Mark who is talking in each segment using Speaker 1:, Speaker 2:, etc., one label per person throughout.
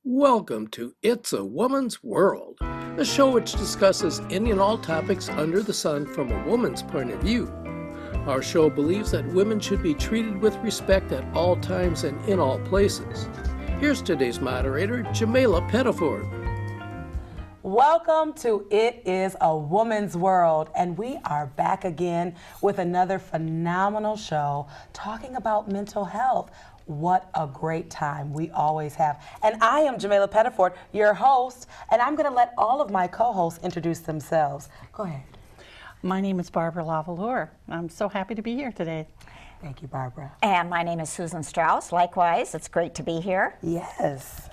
Speaker 1: Welcome to It's a Woman's World, a show which discusses any and all topics under the sun from a woman's point of view. Our show believes that women should be treated with respect at all times and in all places. Here's today's moderator, Jamila Pettiford.
Speaker 2: Welcome to It Is a Woman's World, and we are back again with another phenomenal show talking about mental health. What a great time we always have. And I am Jamila Pettiford, your host, and I'm going to let all of my co-hosts introduce themselves. Go ahead.
Speaker 3: My name is Barbara Lavalure. I'm so happy to be here today.
Speaker 2: Thank you, Barbara.
Speaker 4: And my name is Susan Strauss. Likewise, it's great to be here.
Speaker 2: Yes.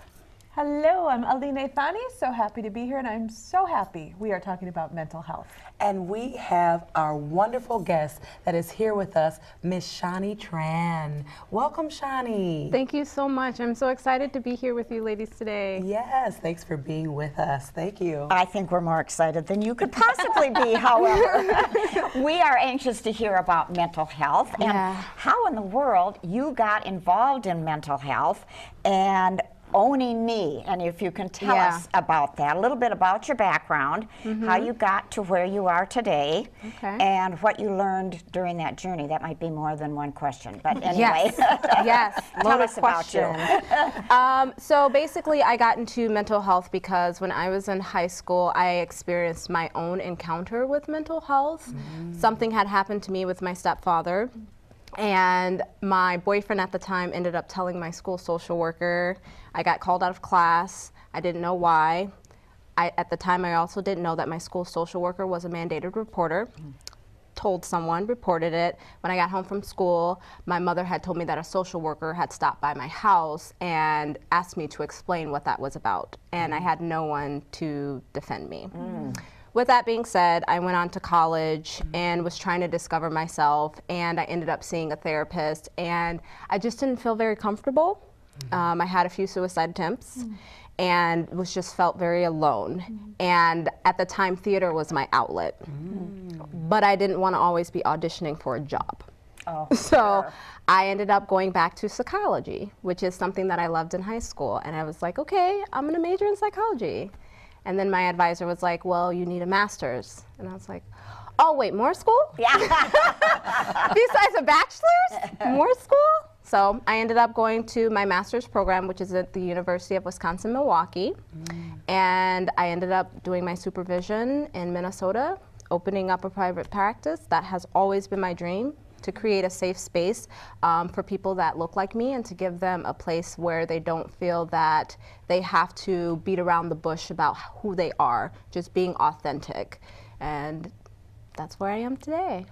Speaker 5: Hello, I'm Aline Thani. So happy to be here, and I'm so happy we are talking about mental health.
Speaker 2: And we have our wonderful guest that is here with us, Miss Shani Tran. Welcome, Shani.
Speaker 6: Thank you so much. I'm so excited to be here with you ladies today.
Speaker 2: Yes, thanks for being with us. Thank you.
Speaker 4: I think we're more excited than you could possibly be, however. We are anxious to hear about mental health and how in the world you got involved in mental health and owning me, and if you can tell us about that, a little bit about your background, how you got to where you are today, and what you learned during that journey. That might be more than one question, but anyway.
Speaker 6: Yes,
Speaker 4: Tell us about you.
Speaker 6: So basically I got into mental health because when I was in high school, I experienced my own encounter with mental health. Something had happened to me with my stepfather. And my boyfriend at the time ended up telling my school social worker. I got called out of class. I didn't know why. At the time, I also didn't know that my school social worker was a mandated reporter. Told someone, reported it. When I got home from school, my mother had told me that a social worker had stopped by my house and asked me to explain what that was about. And I had no one to defend me. With that being said, I went on to college and was trying to discover myself, and I ended up seeing a therapist, and I just didn't feel very comfortable. I had a few suicide attempts and just felt very alone. And at the time, theater was my outlet. But I didn't want to always be auditioning for a job. So I ended up going back to psychology, which is something that I loved in high school. And I was like, okay, I'm going to major in psychology. And then my advisor was like, well, you need a master's. And I was like, oh, wait, more school?
Speaker 4: Yeah.
Speaker 6: Besides a bachelor's? More school? So I ended up going to my master's program, which is at the University of Wisconsin-Milwaukee. And I ended up doing my supervision in Minnesota, opening up a private practice. That has always been my dream, to create a safe space for people that look like me and to give them a place where they don't feel that they have to beat around the bush about who they are, just being authentic. And that's where I am today.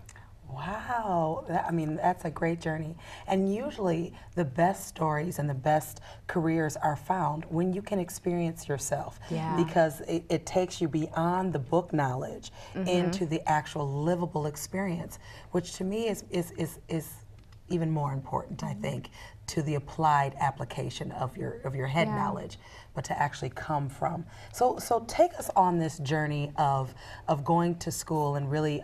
Speaker 2: Wow, I mean, that's a great journey. And usually the best stories and the best careers are found when you can experience yourself. Because it takes you beyond the book knowledge into the actual livable experience, which to me is even more important, I think, to the applied application of your head knowledge, but to actually come from. So take us on this journey of going to school and really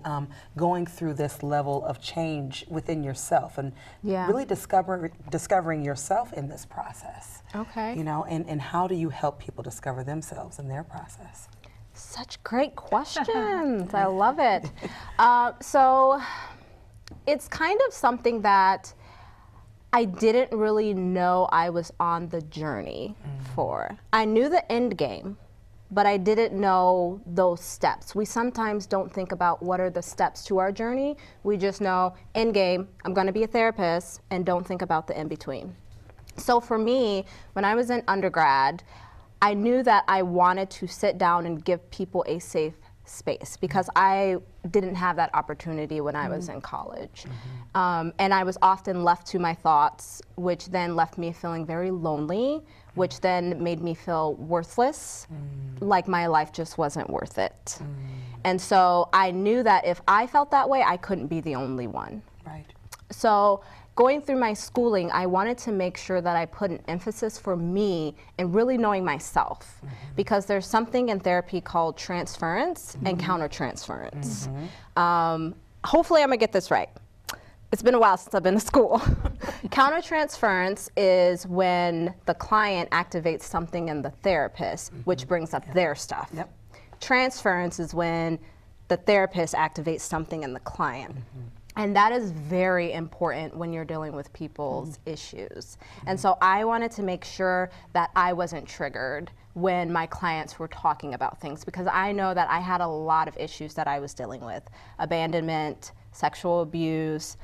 Speaker 2: going through this level of change within yourself and really discovering yourself in this process.
Speaker 6: Okay.
Speaker 2: You know, and how do you help people discover themselves in their process?
Speaker 6: Such great questions. I love it. So it's kind of something that I didn't really know I was on the journey for. I knew the end game, but I didn't know those steps. We sometimes don't think about what are the steps to our journey. We just know, end game, I'm gonna be a therapist, and don't think about the in-between. So for me, when I was in undergrad, I knew that I wanted to sit down and give people a safe space because I didn't have that opportunity when I was in college. And I was often left to my thoughts, which then left me feeling very lonely, which then made me feel worthless, like my life just wasn't worth it. And so I knew that if I felt that way, I couldn't be the only one.
Speaker 2: Right.
Speaker 6: So going through my schooling, I wanted to make sure that I put an emphasis for me in really knowing myself, because there's something in therapy called transference and countertransference. Hopefully I'm gonna get this right. It's been a while since I've been to school. Countertransference is when the client activates something in the therapist, which brings up their stuff.
Speaker 2: Yep.
Speaker 6: Transference is when the therapist activates something in the client. And that is very important when you're dealing with people's issues. And so I wanted to make sure that I wasn't triggered when my clients were talking about things, because I know that I had a lot of issues that I was dealing with. Abandonment, sexual abuse,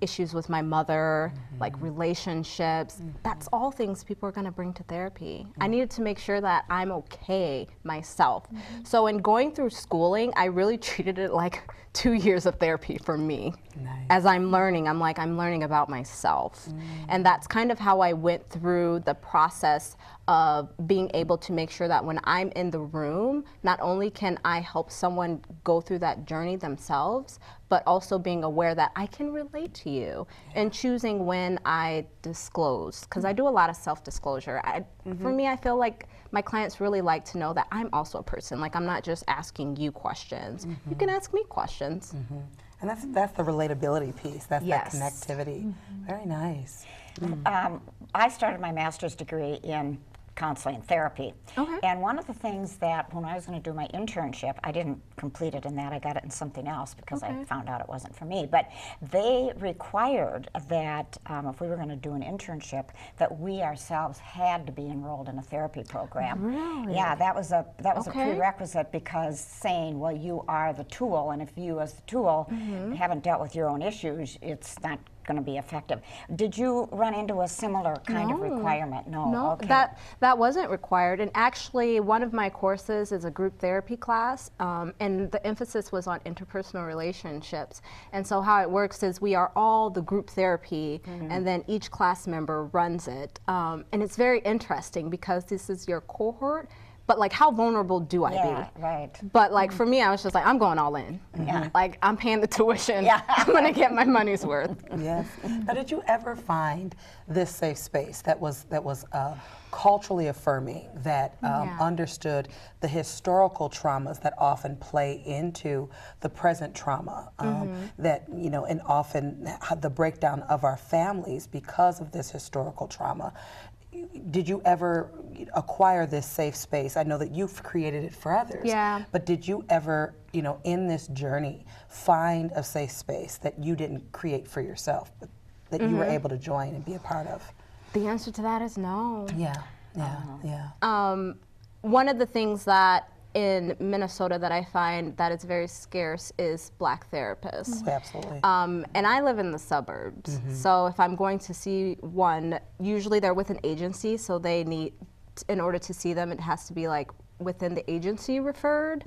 Speaker 6: issues with my mother, like relationships. That's all things people are gonna bring to therapy. I needed to make sure that I'm okay myself. So in going through schooling, I really treated it like 2 years of therapy for me.
Speaker 2: Nice.
Speaker 6: As I'm learning, I'm learning about myself. And that's kind of how I went through the process of being able to make sure that when I'm in the room, not only can I help someone go through that journey themselves, but also being aware that I can relate to you and choosing when I disclose, because I do a lot of self-disclosure. For me, I feel like my clients really like to know that I'm also a person. Like, I'm not just asking you questions. You can ask me questions.
Speaker 2: And that's the relatability piece. That's
Speaker 6: Yes.
Speaker 2: that connectivity. Very nice.
Speaker 4: I started my master's degree in counseling therapy.
Speaker 6: Okay.
Speaker 4: And one of the things that when I was going to do my internship, I didn't complete it in that, I got it in something else because I found out it wasn't for me. But they required that if we were going to do an internship, that we ourselves had to be enrolled in a therapy program.
Speaker 6: Really?
Speaker 4: Yeah, that was a
Speaker 6: Okay.
Speaker 4: prerequisite, because saying, well, you are the tool, and if you as the tool haven't dealt with your own issues, it's not going to be effective. Did you run into a similar kind of requirement?
Speaker 6: No,
Speaker 4: Okay.
Speaker 6: that wasn't required. And actually, one of my courses is a group therapy class, and the emphasis was on interpersonal relationships. And so how it works is we are all the group therapy, and then each class member runs it. And it's very interesting because this is your cohort. But like, how vulnerable do I
Speaker 4: Yeah,
Speaker 6: be?
Speaker 4: right.
Speaker 6: But like, for me, I was just like, I'm going all in.
Speaker 4: Yeah.
Speaker 6: Like, I'm paying the tuition.
Speaker 4: Yeah.
Speaker 6: I'm gonna get my money's worth.
Speaker 2: Yes. Now, did you ever find this safe space that was culturally affirming, that understood the historical traumas that often play into the present trauma, that, you know, and often the breakdown of our families because of this historical trauma? Did you ever acquire this safe space? I know that you've created it for others.
Speaker 6: Yeah.
Speaker 2: But did you ever, you know, in this journey, find a safe space that you didn't create for yourself, but that you were able to join and be a part of?
Speaker 6: The answer to that is no.
Speaker 2: Yeah.
Speaker 6: One of the things that in Minnesota that I find that is very scarce is Black therapists.
Speaker 2: Absolutely.
Speaker 6: And I live in the suburbs, so if I'm going to see one, usually they're with an agency, so they need, in order to see them, it has to be like within the agency referred,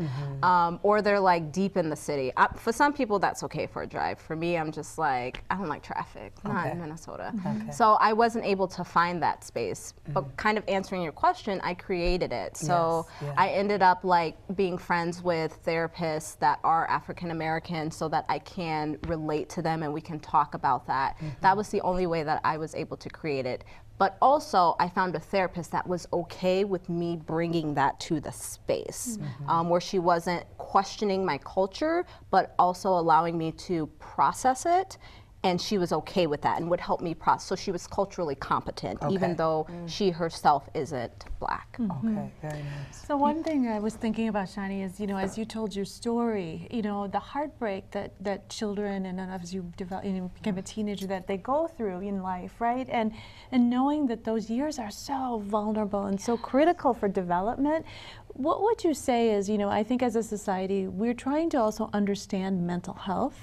Speaker 6: or they're like deep in the city. For some people, that's okay for a drive. For me, I'm just like, I don't like traffic, not in Minnesota. So I wasn't able to find that space. But kind of answering your question, I created it. So I ended up like being friends with therapists that are African American so that I can relate to them and we can talk about that. That was the only way that I was able to create it. But also, I found a therapist that was okay with me bringing that to the space, where she wasn't questioning my culture, but also allowing me to process it. And she was okay with that and would help me process. So she was culturally competent, even though she herself isn't Black.
Speaker 2: Okay, very nice.
Speaker 5: So one thing I was thinking about, Shani, is, you know, as you told your story, you know, the heartbreak that children, and then as you develop, you know, became a teenager, that they go through in life, right? And knowing that those years are so vulnerable and so critical for development. What would you say is, you know, I think as a society, we're trying to also understand mental health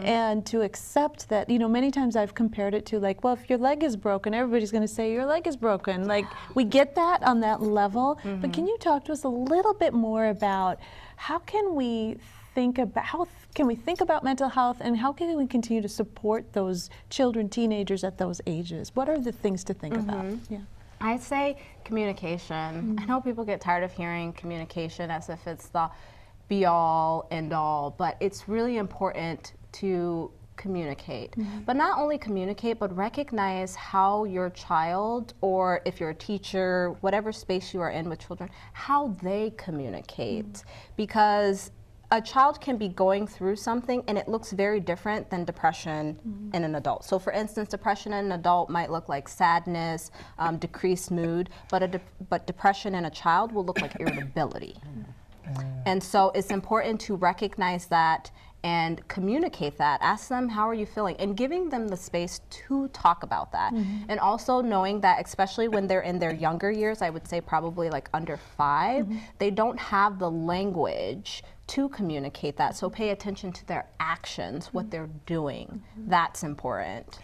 Speaker 5: and to accept that, you know, many times I've compared it to like, well, if your leg is broken, everybody's going to say your leg is broken. Like, we get that on that level. But can you talk to us a little bit more about how can we think about mental health, and how can we continue to support those children, teenagers at those ages? What are the things to think about? Yeah.
Speaker 6: I'd say communication. I know people get tired of hearing communication as if it's the be-all, end-all, but it's really important to communicate. But not only communicate, but recognize how your child, or if you're a teacher, whatever space you are in with children, how they communicate. Because a child can be going through something and it looks very different than depression in an adult. So for instance, depression in an adult might look like sadness, decreased mood, but depression in a child will look like irritability. And so it's important to recognize that and communicate that. Ask them, how are you feeling? And giving them the space to talk about that. And also knowing that, especially when they're in their younger years, I would say probably like under 5, they don't have the language to communicate that. So pay attention to their actions, what they're doing. That's important.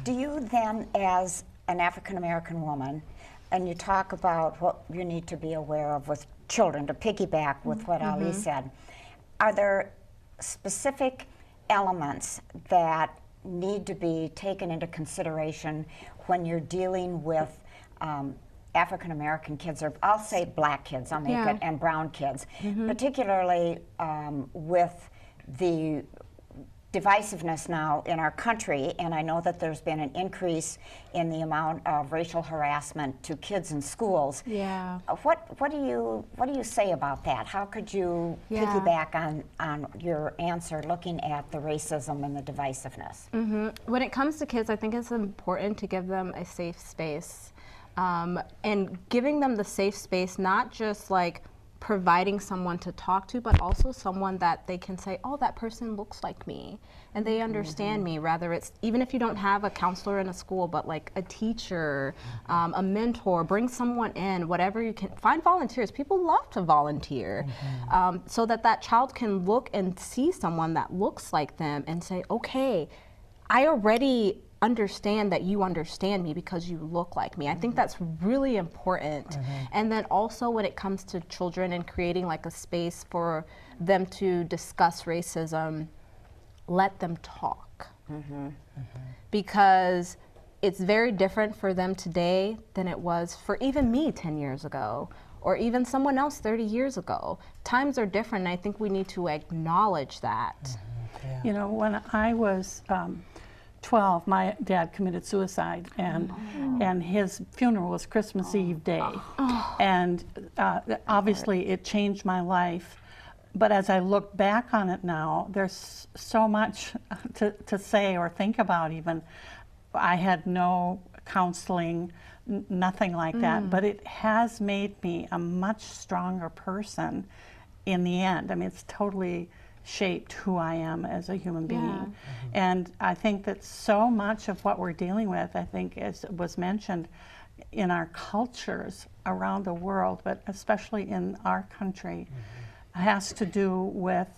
Speaker 4: Do you then, as an African American woman, and you talk about what you need to be aware of with children, to piggyback with what Ali said, are there specific elements that need to be taken into consideration when you're dealing with African American kids, or I'll say black kids, I'll make it, and brown kids, particularly with the divisiveness now in our country, and I know that there's been an increase in the amount of racial harassment to kids in schools.
Speaker 6: Yeah.
Speaker 4: What do you say about that? How could you piggyback on your answer looking at the racism and the divisiveness?
Speaker 6: When it comes to kids, I think it's important to give them a safe space. And giving them the safe space, not just like providing someone to talk to, but also someone that they can say, oh, that person looks like me, and they understand me, rather it's, even if you don't have a counselor in a school, but like a teacher, a mentor, bring someone in, whatever you can, find volunteers. People love to volunteer, so that that child can look and see someone that looks like them and say, okay, I already understand that you understand me because you look like me. I think that's really important. And then also when it comes to children and creating like a space for them to discuss racism, let them talk. Because it's very different for them today than it was for even me 10 years ago, or even someone else 30 years ago. Times are different, and I think we need to acknowledge that.
Speaker 3: You know, when I was 12, my dad committed suicide, and his funeral was Christmas Eve day. And obviously it changed my life. But as I look back on it now, there's so much to say or think about even. I had no counseling, nothing like that, but it has made me a much stronger person in the end. I mean, it's totally shaped who I am as a human being. And I think that so much of what we're dealing with, I think, as was mentioned, in our cultures around the world, but especially in our country, has to do with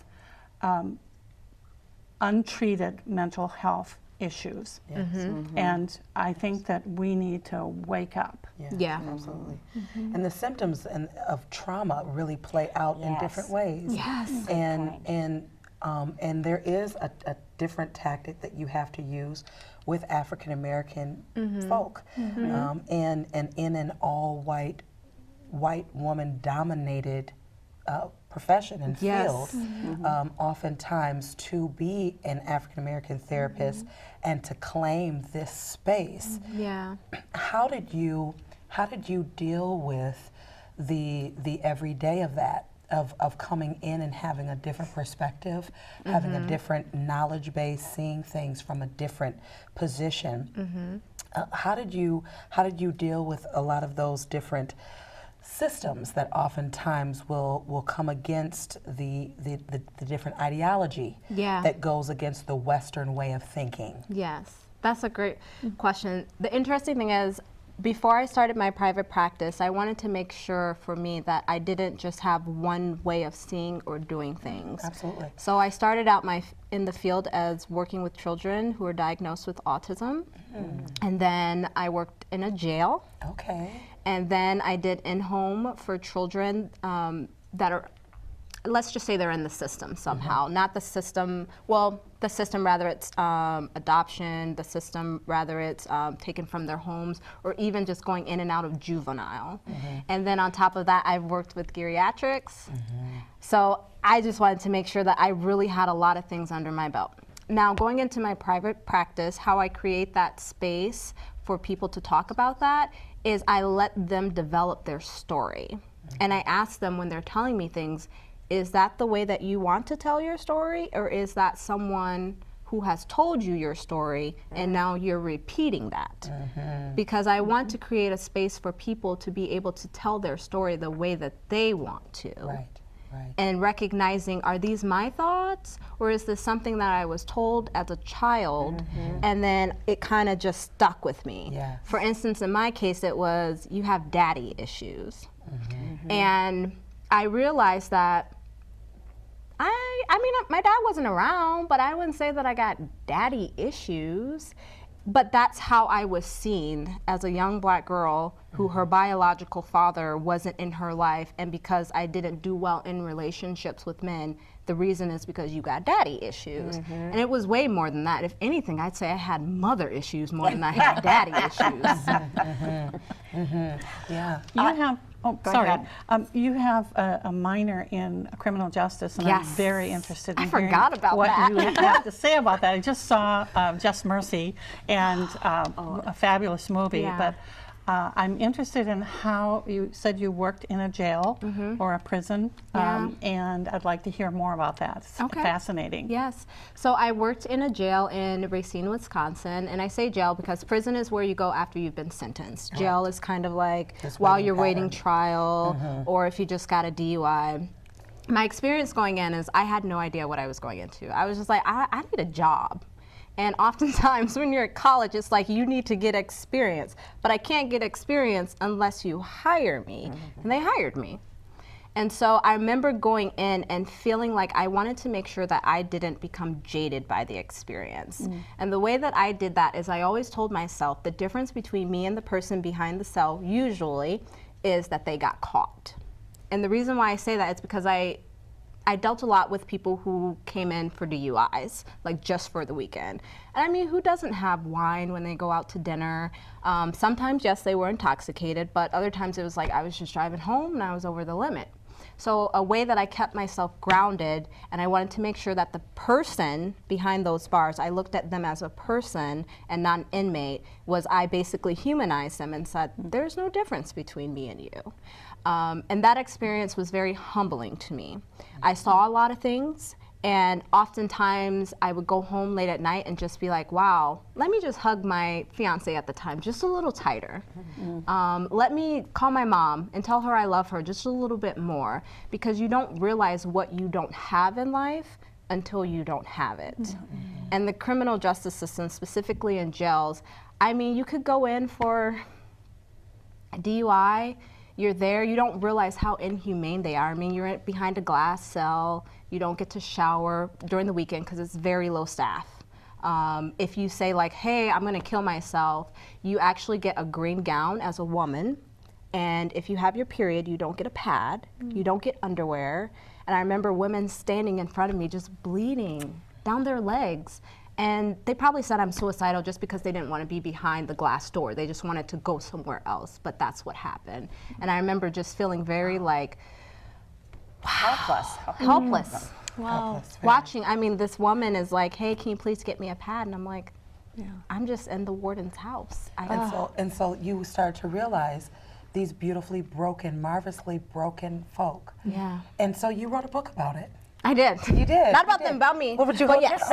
Speaker 3: untreated mental health issues. And I think that we need to wake up.
Speaker 2: Absolutely. And the symptoms of trauma really play out in different ways. And there is a different tactic that you have to use with African American folk. And in an all white woman dominated profession and field, oftentimes to be an African American therapist and to claim this space. How did you deal with the everyday of that, of coming in and having a different perspective, having a different knowledge base, seeing things from a different position? How did you deal with a lot of those different systems that oftentimes will come against the different ideology that goes against the Western way of thinking?
Speaker 6: Yes, that's a great question. The interesting thing is, before I started my private practice, I wanted to make sure for me that I didn't just have one way of seeing or doing things.
Speaker 2: Absolutely.
Speaker 6: So I started out in the field as working with children who are diagnosed with autism, and then I worked in a jail. And then I did in-home for children that are, let's just say they're in the system somehow. Not the system, well, the system, rather it's adoption, the system, rather it's taken from their homes, or even just going in and out of juvenile. And then on top of that, I've worked with geriatrics. So I just wanted to make sure that I really had a lot of things under my belt. Now, going into my private practice, how I create that space for people to talk about that is I let them develop their story. And I ask them, when they're telling me things, is that the way that you want to tell your story, or is that someone who has told you your story and now you're repeating that? Because I want to create a space for people to be able to tell their story the way that they want to.
Speaker 2: Right.
Speaker 6: And recognizing, are these my thoughts, or is this something that I was told as a child and then it kind of just stuck with me?
Speaker 2: Yes.
Speaker 6: For instance, in my case, it was, you have daddy issues. And I realized that I mean, my dad wasn't around, but I wouldn't say that I got daddy issues. But that's how I was seen as a young black girl who her biological father wasn't in her life, and because I didn't do well in relationships with men, the reason is because you got daddy issues. And it was way more than that. If anything, I'd say I had mother issues more than I had daddy issues.
Speaker 2: Yeah.
Speaker 3: You have, sorry,
Speaker 4: ahead.
Speaker 3: You have a minor in criminal justice, and I'm
Speaker 6: Yes.
Speaker 3: very interested in
Speaker 6: I
Speaker 3: hearing
Speaker 6: forgot about
Speaker 3: what
Speaker 6: that.
Speaker 3: you have to say about that. I just saw Just Mercy, and a fabulous movie,
Speaker 6: Yeah.
Speaker 3: but I'm interested in how you said you worked in a jail or a prison,
Speaker 6: Yeah.
Speaker 3: and I'd like to hear more about that. It's
Speaker 6: Okay.
Speaker 3: fascinating.
Speaker 6: Yes. So I worked in a jail in Racine, Wisconsin, and I say jail because prison is where you go after you've been sentenced. Jail is kind of like
Speaker 2: This
Speaker 6: while
Speaker 2: waiting
Speaker 6: you're waiting
Speaker 2: pattern.
Speaker 6: trial, or if you just got a DUI. My experience going in is I had no idea what I was going into. I was just like, I need a job. And oftentimes when you're at college, it's like you need to get experience. But I can't get experience unless you hire me. And they hired me. And so I remember going in and feeling like I wanted to make sure that I didn't become jaded by the experience. And the way that I did that is I always told myself the difference between me and the person behind the cell usually is that they got caught. And the reason why I say that is because I dealt a lot with people who came in for DUIs, like just for the weekend. And I mean, who doesn't have wine when they go out to dinner? Sometimes, yes, they were intoxicated, but other times it was like I was just driving home and I was over the limit. So a way that I kept myself grounded, and I wanted to make sure that the person behind those bars, I looked at them as a person and not an inmate, was I basically humanized them and said, there's no difference between me and you. And that experience was very humbling to me. I saw a lot of things, and oftentimes I would go home late at night and just be like, wow, let me just hug my fiance at the time just a little tighter. Let me call my mom and tell her I love her just a little bit more, because you don't realize what you don't have in life until you don't have it. And the criminal justice system, specifically in jails, I mean, you could go in for a DUI, you're there, you don't realize how inhumane they are. I mean, you're behind a glass cell, you don't get to shower during the weekend because it's very low staff. If you say like, hey, I'm gonna kill myself, you actually get a green gown as a woman, and if you have your period, you don't get a pad, you don't get underwear. And I remember women standing in front of me just bleeding down their legs. And they probably said I'm suicidal just because they didn't want to be behind the glass door. They just wanted to go somewhere else, but that's what happened. And I remember just feeling very like,
Speaker 4: Helpless.
Speaker 6: helpless.
Speaker 5: Wow.
Speaker 6: Watching, I mean, this woman is like, hey, can you please get me a pad? And I'm like, I'm just in the warden's house.
Speaker 2: And so you start to realize these beautifully broken, marvelously broken folk.
Speaker 6: Yeah.
Speaker 2: And so you wrote a book about it.
Speaker 6: I did.
Speaker 2: You did.
Speaker 6: Not about
Speaker 2: you did.
Speaker 6: them, about me.
Speaker 2: Well, but
Speaker 6: yes.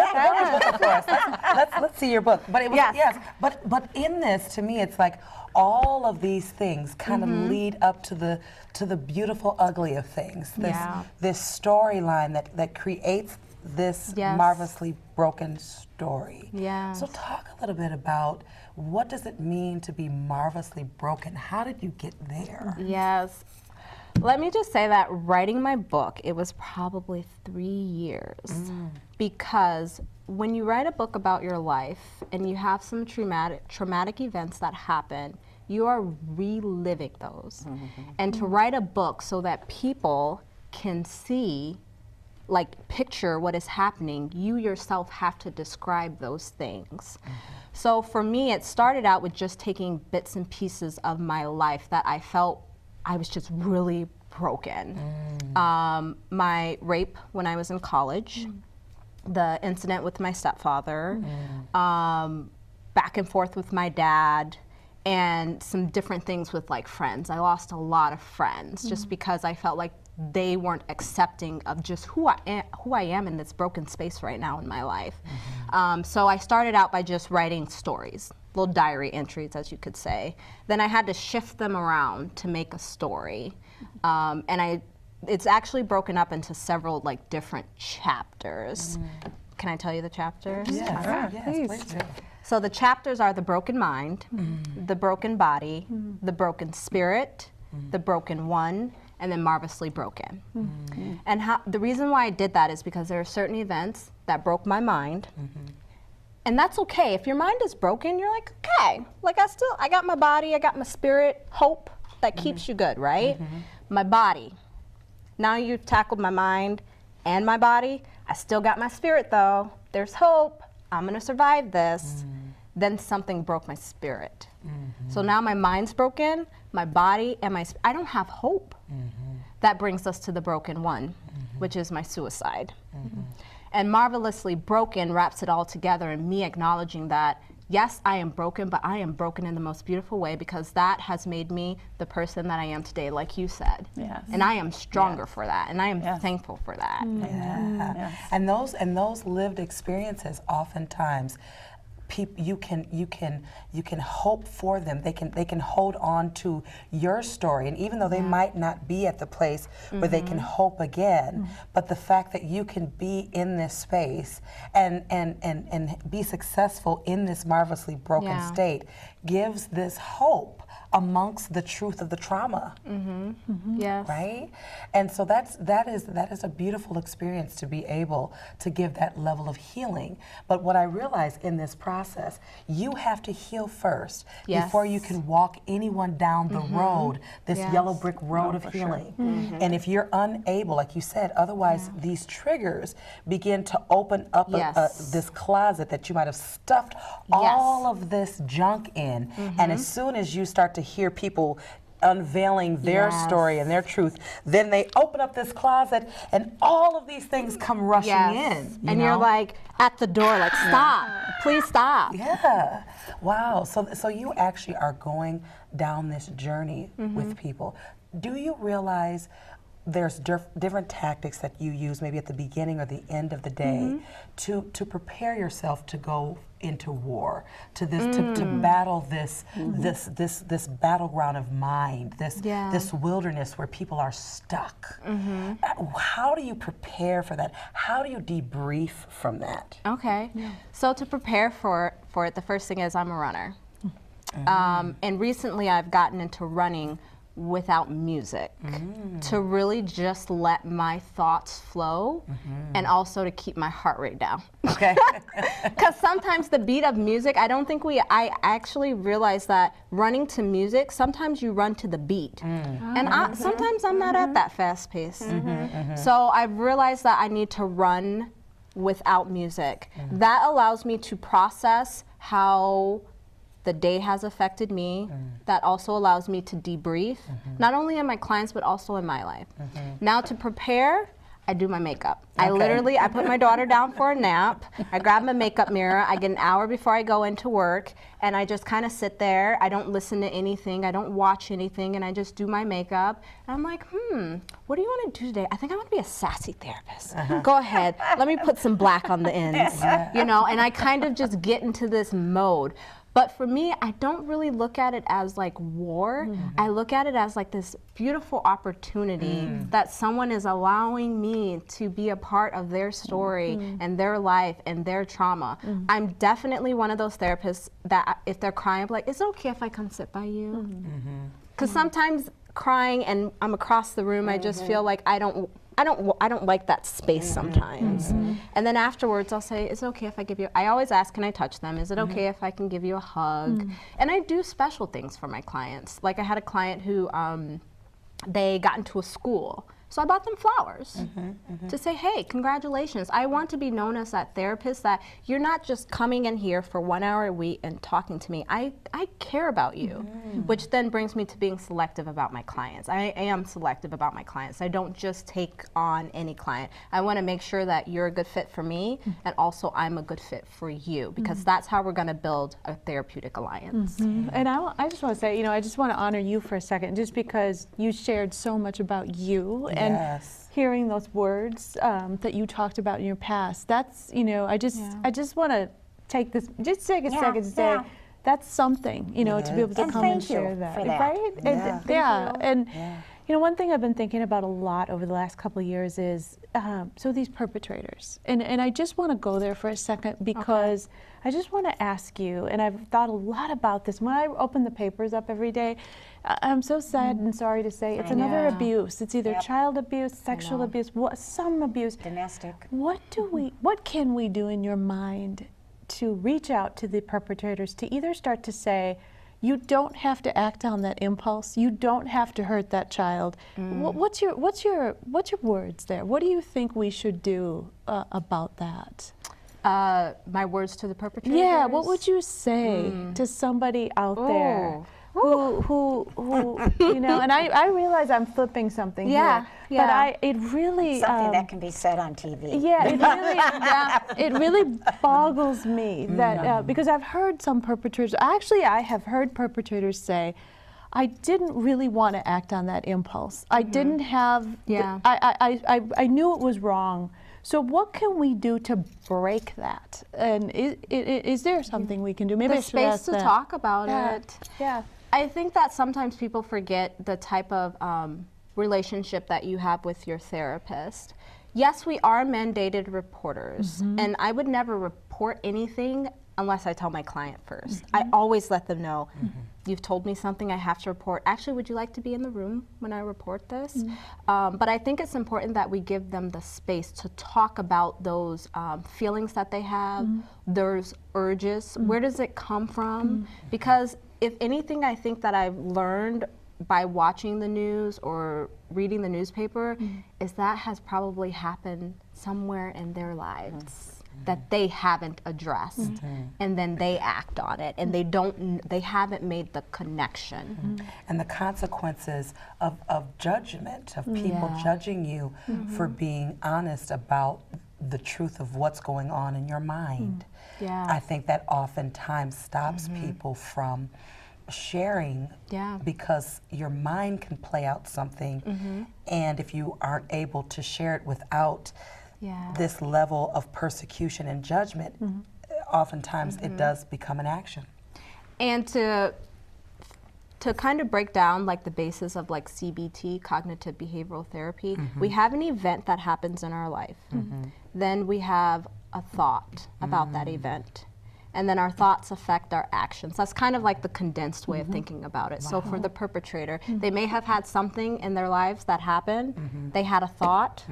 Speaker 2: Let's see your book. But it was
Speaker 6: Yes.
Speaker 2: But in this, to me, it's like all of these things kind of lead up to the beautiful ugly of things. This storyline that creates this
Speaker 6: Yes.
Speaker 2: marvelously broken story.
Speaker 6: Yeah.
Speaker 2: So talk a little bit about what does it mean to be marvelously broken? How did you get there?
Speaker 6: Yes. Let me just say that writing my book, it was probably 3 years. Because when you write a book about your life and you have some traumatic events that happen, you are reliving those. And to write a book so that people can see, like picture what is happening, you yourself have to describe those things. So for me, it started out with just taking bits and pieces of my life that I felt I was just really broken. My rape when I was in college, the incident with my stepfather, back and forth with my dad, and some different things with like friends. I lost a lot of friends just because I felt like they weren't accepting of just who I am in this broken space right now in my life. So I started out by just writing stories, little diary entries, as you could say. Then I had to shift them around to make a story. And it's actually broken up into several like different chapters. Can I tell you the chapters?
Speaker 2: Yes, please do.
Speaker 6: So the chapters are the broken mind, the broken body, the broken spirit, the broken one, and then marvelously broken. And the reason why I did that is because there are certain events that broke my mind. And that's okay. If your mind is broken, you're like, okay, like I got my body, I got my spirit, hope that keeps you good, right? My body. Now you've tackled my mind and my body. I still got my spirit though. There's hope. I'm gonna survive this. Then something broke my spirit. So now my mind's broken, my body, and I don't have hope. That brings us to the broken one, which is my suicide. And marvelously broken wraps it all together in me acknowledging that, yes, I am broken, but I am broken in the most beautiful way because that has made me the person that I am today, like you said.
Speaker 3: Yes.
Speaker 6: And I am stronger for that, and I am thankful for that.
Speaker 2: Yes. And those lived experiences oftentimes you can hope for them. They can hold on to your story, and even though they might not be at the place where they can hope again, but the fact that you can be in this space and be successful in this marvelously broken state gives this hope amongst the truth of the trauma.
Speaker 6: Yes.
Speaker 2: Right? And so that is a beautiful experience to be able to give that level of healing. But what I realize in this process, you have to heal first before you can walk anyone down the road, this yellow brick road of healing. And if you're unable, like you said, otherwise these triggers begin to open up this closet that you might have stuffed all of this junk in. And as soon as you start to hear people unveiling their story and their truth, then they open up this closet and all of these things come rushing in.
Speaker 6: And you're like at the door, like, stop, please stop.
Speaker 2: Yeah. Wow. So you actually are going down this journey with people. Do you realize there's different tactics that you use maybe at the beginning or the end of the day to prepare yourself to go into war, to this to battle this battleground of mind, this wilderness where people are stuck. How do you prepare for that? How do you debrief from that?
Speaker 6: Okay. So to prepare for it, the first thing is I'm a runner. And recently I've gotten into running without music to really just let my thoughts flow and also to keep my heart rate down.
Speaker 2: Okay.
Speaker 6: Because sometimes the beat of music, I actually realize that running to music, sometimes you run to the beat. And sometimes I'm not at that fast pace. So I've realized that I need to run without music. That allows me to process how the day has affected me. That also allows me to debrief, not only in my clients, but also in my life. Now to prepare, I do my makeup. I put my daughter down for a nap. I grab my makeup mirror. I get an hour before I go into work, and I just kind of sit there. I don't listen to anything. I don't watch anything, and I just do my makeup. And I'm like, what do you want to do today? I think I want to be a sassy therapist. Go ahead. Let me put some black on the ends, you know, and I kind of just get into this mode. But for me, I don't really look at it as like war. I look at it as like this beautiful opportunity that someone is allowing me to be a part of their story and their life and their trauma. I'm definitely one of those therapists that if they're crying, I'm like, is it okay if I come sit by you? Because sometimes crying and I'm across the room, I just feel like I don't like that space sometimes. And then afterwards I'll say, is it okay if I give you, I always ask, can I touch them? Is it okay if I can give you a hug? And I do special things for my clients. Like I had a client who, they got into a school. So I bought them flowers to say, hey, congratulations. I want to be known as that therapist that you're not just coming in here for 1 hour a week and talking to me. I care about you, which then brings me to being selective about my clients. I am selective about my clients. I don't just take on any client. I want to make sure that you're a good fit for me and also I'm a good fit for you because that's how we're going to build a therapeutic alliance.
Speaker 5: And I just want to say, you know, I just want to honor you for a second just because you shared so much about you and
Speaker 2: Yes.
Speaker 5: hearing those words that you talked about in your past, that's, you know, I just want to take a second to say, that's something, you know, to be able to
Speaker 4: And
Speaker 5: come and
Speaker 4: thank you
Speaker 5: share that.
Speaker 4: for that.
Speaker 5: Right?
Speaker 2: Yeah.
Speaker 5: And you know, one thing I've been thinking about a lot over the last couple of years is, so these perpetrators. And I just want to go there for a second because I just want to ask you, and I've thought a lot about this. When I open the papers up every day, I'm so sad and sorry to say, it's another abuse. It's either child abuse, sexual abuse, some abuse.
Speaker 4: Domestic.
Speaker 5: What can we do in your mind to reach out to the perpetrators to either start to say, you don't have to act on that impulse. You don't have to hurt that child. What's your words there? What do you think we should do about that?
Speaker 6: My words to the perpetrators?
Speaker 5: Yeah, what would you say to somebody out there who you know, and I realize I'm flipping something here, but it really
Speaker 4: something that can be said on TV.
Speaker 5: Yeah, it really boggles me that because I've heard some perpetrators. Actually, I have heard perpetrators say, "I didn't really want to act on that impulse. I didn't have. I knew it was wrong." So what can we do to break that? And is there something we can do? Maybe
Speaker 6: the
Speaker 5: I should
Speaker 6: space
Speaker 5: ask
Speaker 6: to
Speaker 5: that.
Speaker 6: talk about it.
Speaker 5: Yeah.
Speaker 6: I think that sometimes people forget the type of relationship that you have with your therapist. Yes, we are mandated reporters, and I would never report anything unless I tell my client first. I always let them know, you've told me something I have to report. Actually, would you like to be in the room when I report this? But I think it's important that we give them the space to talk about those feelings that they have, those urges. Where does it come from? Because if anything, I think that I've learned by watching the news or reading the newspaper is that has probably happened somewhere in their lives that they haven't addressed, and then they act on it, and they haven't made the connection.
Speaker 2: And the consequences of judgment, of people judging you for being honest about the truth of what's going on in your mind. I think that oftentimes stops people from sharing because your mind can play out something, and if you aren't able to share it without this level of persecution and judgment, oftentimes it does become an action.
Speaker 6: And to kind of break down like the basis of like CBT, cognitive behavioral therapy, we have an event that happens in our life. Then we have a thought about that event. And then our thoughts affect our actions. That's kind of like the condensed way of thinking about it. So for the perpetrator, they may have had something in their lives that happened, they had a thought,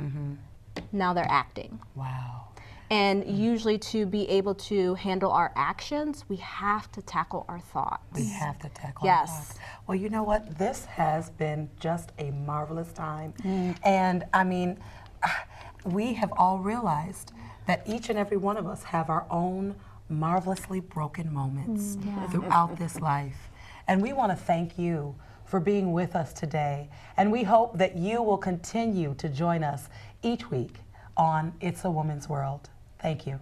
Speaker 6: now they're acting.
Speaker 2: Wow.
Speaker 6: And usually to be able to handle our actions, we have to tackle our thoughts.
Speaker 2: We have to tackle our thoughts. Well, you know what? This has been just a marvelous time. And I mean, we have all realized that each and every one of us have our own marvelously broken moments throughout this life. And we want to thank you for being with us today. And we hope that you will continue to join us each week on It's a Woman's World. Thank you.